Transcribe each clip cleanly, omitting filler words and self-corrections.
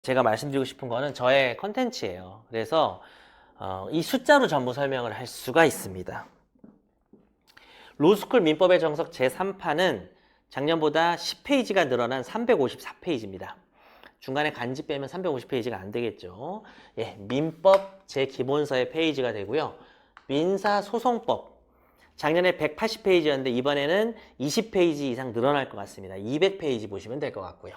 제가 말씀드리고 싶은 거는 저의 컨텐츠예요. 그래서 이 숫자로 전부 설명을 할 수가 있습니다. 로스쿨 민법의 정석 제3판은 작년보다 10페이지가 늘어난 354페이지입니다. 중간에 간지 빼면 350페이지가 안 되겠죠. 예, 민법 제 기본서의 페이지가 되고요. 민사소송법 작년에 180페이지였는데 이번에는 20페이지 이상 늘어날 것 같습니다. 200페이지 보시면 될 것 같고요.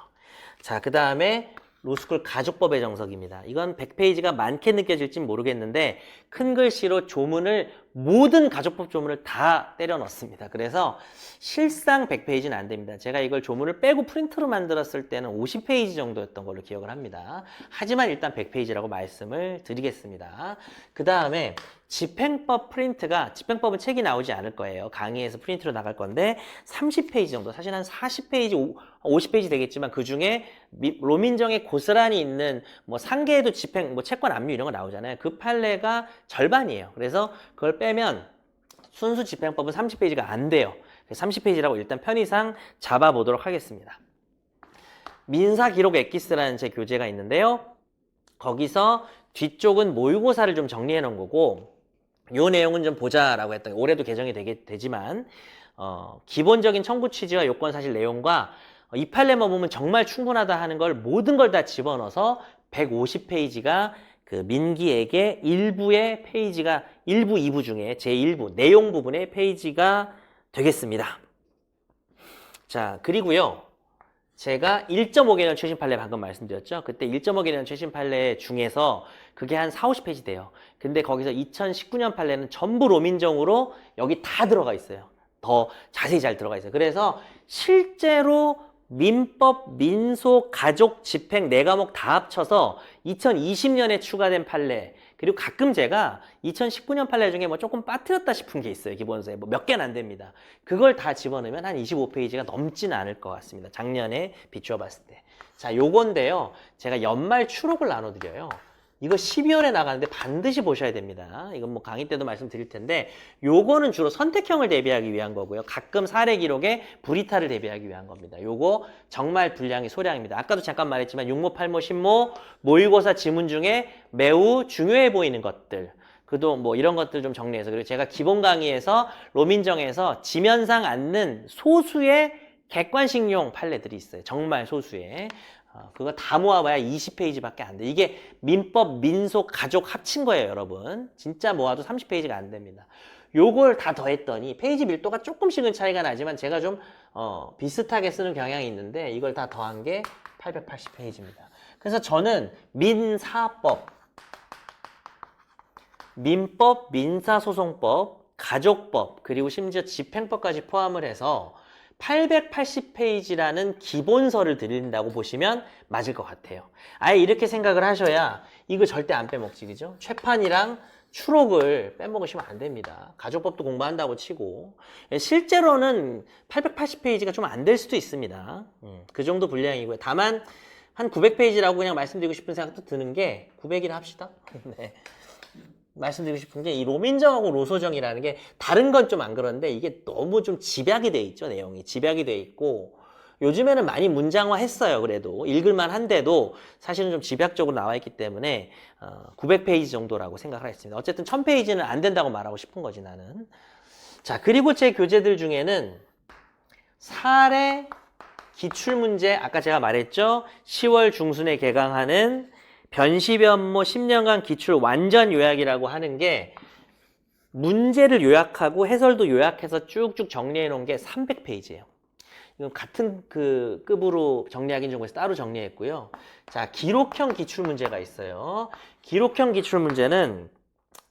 자, 그 다음에 로스쿨 가족법의 정석입니다. 이건 100페이지가 많게 느껴질지 모르겠는데 큰 글씨로 조문을 모든 가족법 조문을 다 때려 넣습니다. 그래서 실상 100페이지는 안 됩니다. 제가 이걸 조문을 빼고 프린트로 만들었을 때는 50페이지 정도였던 걸로 기억을 합니다. 하지만 일단 100페이지라고 말씀을 드리겠습니다. 그 다음에 집행법 프린트가, 집행법은 책이 나오지 않을 거예요. 강의에서 프린트로 나갈 건데 30페이지 정도, 사실 한 40페이지, 50페이지 되겠지만 그 중에 로민정에 고스란히 있는 뭐 상계에도 집행, 뭐 채권 압류 이런 거 나오잖아요. 그 판례가 절반이에요. 그래서 그걸 빼면 순수 집행법은 30페이지가 안 돼요. 30페이지라고 일단 편의상 잡아보도록 하겠습니다. 민사기록 엑기스라는 제 교재가 있는데요. 거기서 뒤쪽은 모의고사를 좀 정리해 놓은 거고 요 내용은 좀 보자라고 했더니 올해도 개정이 되지만 기본적인 청구 취지와 요건 사실 내용과 이 판례만 보면 정말 충분하다 하는 걸 모든 걸 다 집어넣어서 150페이지가 그 민기에게 일부의 페이지가 1부, 2부 중에 제1부 내용 부분의 페이지가 되겠습니다. 자, 그리고요. 제가 1.5개년 최신 판례 방금 말씀드렸죠. 그때 1.5개년 최신 판례 중에서 그게 한 4, 50페이지 돼요. 근데 거기서 2019년 판례는 전부 로민정으로 여기 다 들어가 있어요. 더 자세히 잘 들어가 있어요. 그래서 실제로 민법, 민소, 가족, 집행 4과목 다 합쳐서 2020년에 추가된 판례, 그리고 가끔 제가 2019년 판례 중에 뭐 조금 빠뜨렸다 싶은 게 있어요. 기본서에 뭐 몇 개는 안 됩니다. 그걸 다 집어넣으면 한 25페이지가 넘지는 않을 것 같습니다. 작년에 비추어 봤을 때. 자, 요건데요. 제가 연말 추록을 나눠드려요. 이거 12월에 나가는데 반드시 보셔야 됩니다. 이건 뭐 강의 때도 말씀드릴 텐데 요거는 주로 선택형을 대비하기 위한 거고요. 가끔 사례 기록에 불이탈을 대비하기 위한 겁니다. 요거 정말 분량이 소량입니다. 아까도 잠깐 말했지만 6모, 8모, 10모 모의고사 지문 중에 매우 중요해 보이는 것들 그도 뭐 이런 것들 좀 정리해서 그리고 제가 기본 강의에서 로민정에서 지면상 않는 소수의 객관식용 판례들이 있어요. 정말 소수의. 그거 다 모아봐야 20페이지밖에 안 돼. 이게 민법, 민소, 가족 합친 거예요, 여러분. 진짜 모아도 30페이지가 안 됩니다. 요걸 다 더했더니 페이지 밀도가 조금씩은 차이가 나지만 제가 좀 비슷하게 쓰는 경향이 있는데 이걸 다 더한 게 880페이지입니다. 그래서 저는 민사법, 민법, 민사소송법, 가족법, 그리고 심지어 집행법까지 포함을 해서 880페이지라는 기본서를 드린다고 보시면 맞을 것 같아요. 아예 이렇게 생각을 하셔야 이거 절대 안 빼먹지, 그죠? 최판이랑 추록을 빼먹으시면 안 됩니다. 가족법도 공부한다고 치고. 실제로는 880페이지가 좀 안 될 수도 있습니다. 그 정도 분량이고요. 다만 한 900페이지라고 그냥 말씀드리고 싶은 생각도 드는 게 900이라 합시다. 네. 말씀드리고 싶은 게 이 로민정하고 로소정이라는 게 다른 건 좀 안 그런데 이게 너무 좀 집약이 돼 있죠. 내용이 집약이 돼 있고 요즘에는 많이 문장화 했어요. 그래도 읽을만 한데도 사실은 좀 집약적으로 나와 있기 때문에 900페이지 정도라고 생각을 했습니다. 어쨌든 1000페이지는 안 된다고 말하고 싶은 거지 나는. 자, 그리고 제 교재들 중에는 사례 기출문제 아까 제가 말했죠. 10월 중순에 개강하는 변시변모 10년간 기출 완전 요약이라고 하는 게 문제를 요약하고 해설도 요약해서 쭉쭉 정리해 놓은 게 300페이지예요. 이건 같은 그 급으로 정리하기는 좀 따로 정리했고요. 자, 기록형 기출문제가 있어요. 기록형 기출문제는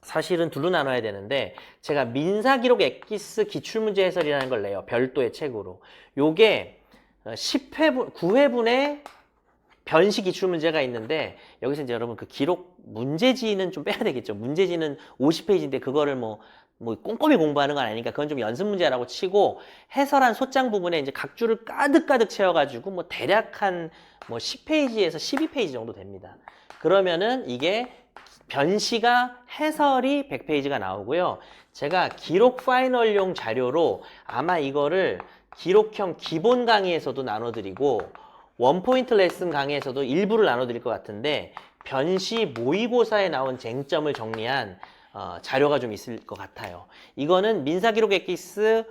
사실은 둘로 나눠야 되는데 제가 민사기록 엑기스 기출문제 해설이라는 걸 내요. 별도의 책으로. 요게 10회분, 9회분에 변시 기출문제가 있는데 여기서 이제 여러분 그 기록 문제지는 좀 빼야 되겠죠. 문제지는 50페이지인데 그거를 뭐 꼼꼼히 공부하는 건 아니니까 그건 좀 연습 문제라고 치고 해설한 소장 부분에 이제 각 줄을 가득가득 채워가지고 뭐 대략 한 뭐 10페이지에서 12페이지 정도 됩니다. 그러면은 이게 변시가 해설이 100페이지가 나오고요. 제가 기록 파이널용 자료로 아마 이거를 기록형 기본 강의에서도 나눠드리고 원포인트 레슨 강의에서도 일부를 나눠드릴 것 같은데 변시 모의고사에 나온 쟁점을 정리한 자료가 좀 있을 것 같아요. 이거는 민사기록 엑기스의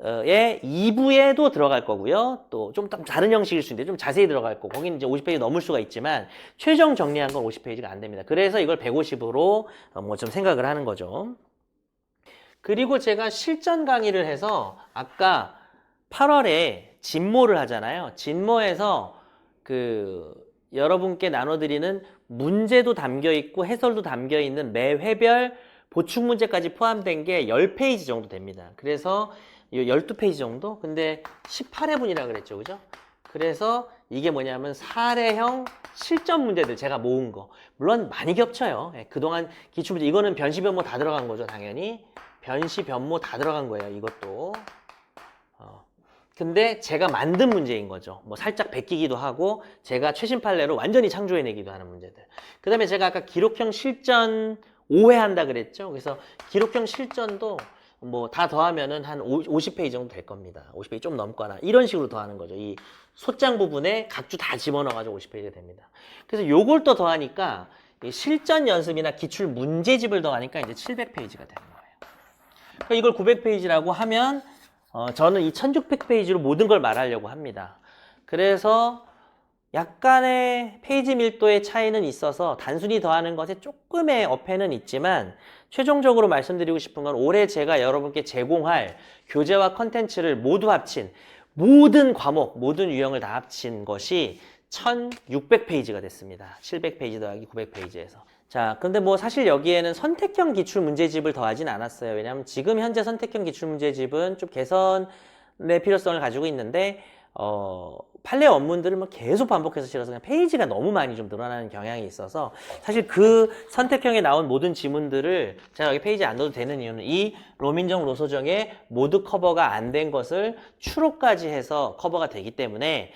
2부에도 들어갈 거고요. 또 좀 다른 형식일 수 있는데 좀 자세히 들어갈 거고 거기는 이제 50페이지 넘을 수가 있지만 최종 정리한 건 50페이지가 안 됩니다. 그래서 이걸 150으로 뭐 좀 생각을 하는 거죠. 그리고 제가 실전 강의를 해서 아까 8월에 진모를 하잖아요. 진모에서 여러분께 나눠드리는 문제도 담겨 있고 해설도 담겨 있는 매 회별 보충 문제까지 포함된 게 10페이지 정도 됩니다. 그래서 12페이지 정도? 근데 18회분이라 그랬죠. 그죠? 그래서 이게 뭐냐면 사례형 실전 문제들 제가 모은 거. 물론 많이 겹쳐요. 그동안 기출문제 이거는 변시 변모 다 들어간 거죠. 당연히. 변시 변모 다 들어간 거예요. 이것도. 근데 제가 만든 문제인 거죠. 뭐 살짝 베끼기도 하고 제가 최신 판례로 완전히 창조해내기도 하는 문제들. 그 다음에 제가 아까 기록형 실전 5회 한다 그랬죠. 그래서 기록형 실전도 뭐 다 더하면은 한 50페이지 정도 될 겁니다. 50페이지 좀 넘거나 이런 식으로 더하는 거죠. 이 소장 부분에 각주 다 집어넣어가지고 50페이지가 됩니다. 그래서 요걸 또 더하니까 이 실전 연습이나 기출 문제집을 더하니까 이제 700페이지가 되는 거예요. 그러니까 이걸 900페이지라고 하면 저는 이 1600페이지로 모든 걸 말하려고 합니다. 그래서 약간의 페이지 밀도의 차이는 있어서 단순히 더하는 것에 조금의 어폐는 있지만 최종적으로 말씀드리고 싶은 건 올해 제가 여러분께 제공할 교재와 컨텐츠를 모두 합친 모든 과목, 모든 유형을 다 합친 것이 1600페이지가 됐습니다. 700페이지 더하기 900페이지에서. 자, 근데 뭐 사실 여기에는 선택형 기출 문제집을 더하진 않았어요. 왜냐하면 지금 현재 선택형 기출 문제집은 좀 개선의 필요성을 가지고 있는데 판례 원문들을 뭐 계속 반복해서 실어서 그냥 페이지가 너무 많이 좀 늘어나는 경향이 있어서 사실 그 선택형에 나온 모든 지문들을 제가 여기 페이지에 안 넣어도 되는 이유는 이 로민정 로소정에 모두 커버가 안 된 것을 추로까지 해서 커버가 되기 때문에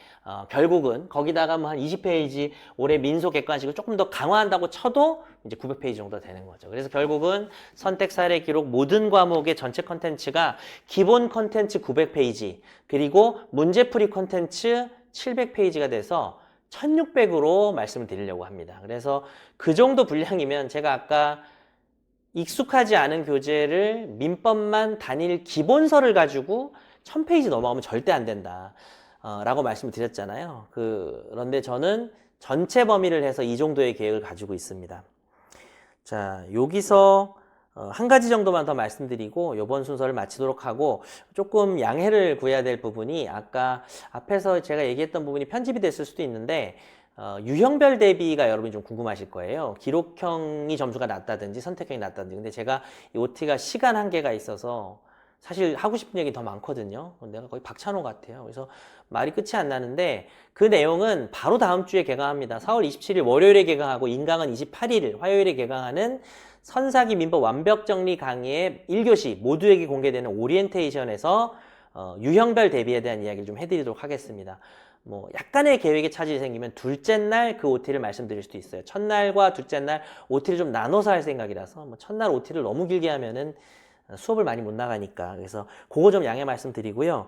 결국은 거기다가 뭐 한 20페이지 올해 민소 객관식을 조금 더 강화한다고 쳐도 이제 900페이지 정도 되는 거죠. 그래서 결국은 선택 사례 기록 모든 과목의 전체 컨텐츠가 기본 컨텐츠 900페이지 그리고 문제풀이 컨텐츠 700페이지가 돼서 1600으로 말씀을 드리려고 합니다. 그래서 그 정도 분량이면 제가 아까 익숙하지 않은 교재를 민법만 단일 기본서를 가지고 1000페이지 넘어가면 절대 안 된다. 라고 말씀을 드렸잖아요. 그런데 저는 전체 범위를 해서 이 정도의 계획을 가지고 있습니다. 자, 여기서 한 가지 정도만 더 말씀드리고 이번 순서를 마치도록 하고 조금 양해를 구해야 될 부분이 아까 앞에서 제가 얘기했던 부분이 편집이 됐을 수도 있는데 유형별 대비가 여러분이 좀 궁금하실 거예요. 기록형이 점수가 낮다든지 선택형이 낮다든지. 근데 제가 이 OT가 시간 한계가 있어서 사실 하고 싶은 얘기 더 많거든요. 내가 거의 박찬호 같아요. 그래서 말이 끝이 안 나는데 그 내용은 바로 다음 주에 개강합니다. 4월 27일 월요일에 개강하고 인강은 28일 화요일에 개강하는 선사기 민법 완벽정리 강의의 1교시 모두에게 공개되는 오리엔테이션에서 유형별 대비에 대한 이야기를 좀 해드리도록 하겠습니다. 뭐 약간의 계획에 차질이 생기면 둘째 날 그 OT를 말씀드릴 수도 있어요. 첫날과 둘째 날 OT를 좀 나눠서 할 생각이라서 뭐 첫날 OT를 너무 길게 하면은 수업을 많이 못 나가니까 그래서 그거 좀 양해 말씀드리고요.